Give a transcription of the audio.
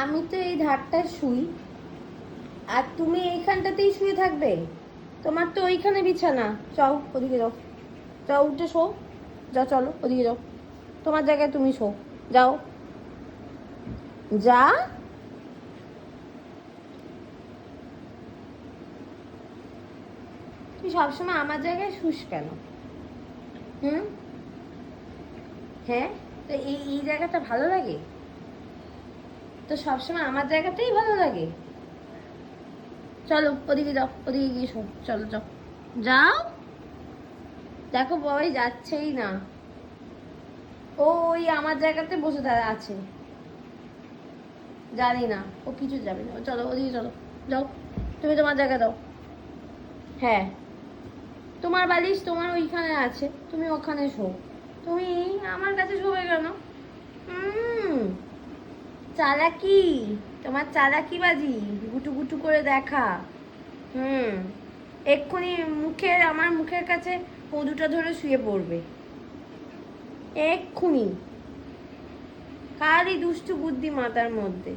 আমি তো এই ধারটায় শুই, আর তুমি এইখানটাতেই শুয়ে থাকবে। তোমার তো ওইখানে বিছানা। যাও ওদিকে যাও, যাও উঠে শো। যাও চলো ওদিকে যাও, তোমার জায়গায় তুমি শো। যাও যা। তুই সবসময় আমার জায়গায় শুস কেন? হুম? হ্যাঁ, তো এই এই জায়গাটা ভালো লাগে তো? সবসময় আমার জায়গাটাই ভালো লাগে। চলো ওদিকে যাও, ওদিকে গিয়ে শো। চলো যাও, যাও। দেখো বাবাই যাচ্ছেই না। ও ওই আমার জায়গাতে বসে আছে। জানি না, ও কিছু যাবে না। চলো ওদিকে চলো, যাও। তুমি তোমার জায়গা দাও। হ্যাঁ, তোমার বালিশ তোমার ওইখানে আছে, তুমি ওখানে শো। তুমি আমার কাছে শোবে কেন? হুম, চালাকি। তোমার চালাকি বাজি, গুটু গুটু করে দেখা। হুম, এক্ষুনি আমার মুখের কাছে পদুটা ধরে শুয়ে পড়বে এক্ষুনি। কারই দুষ্টু বুদ্ধি মাথার মধ্যে।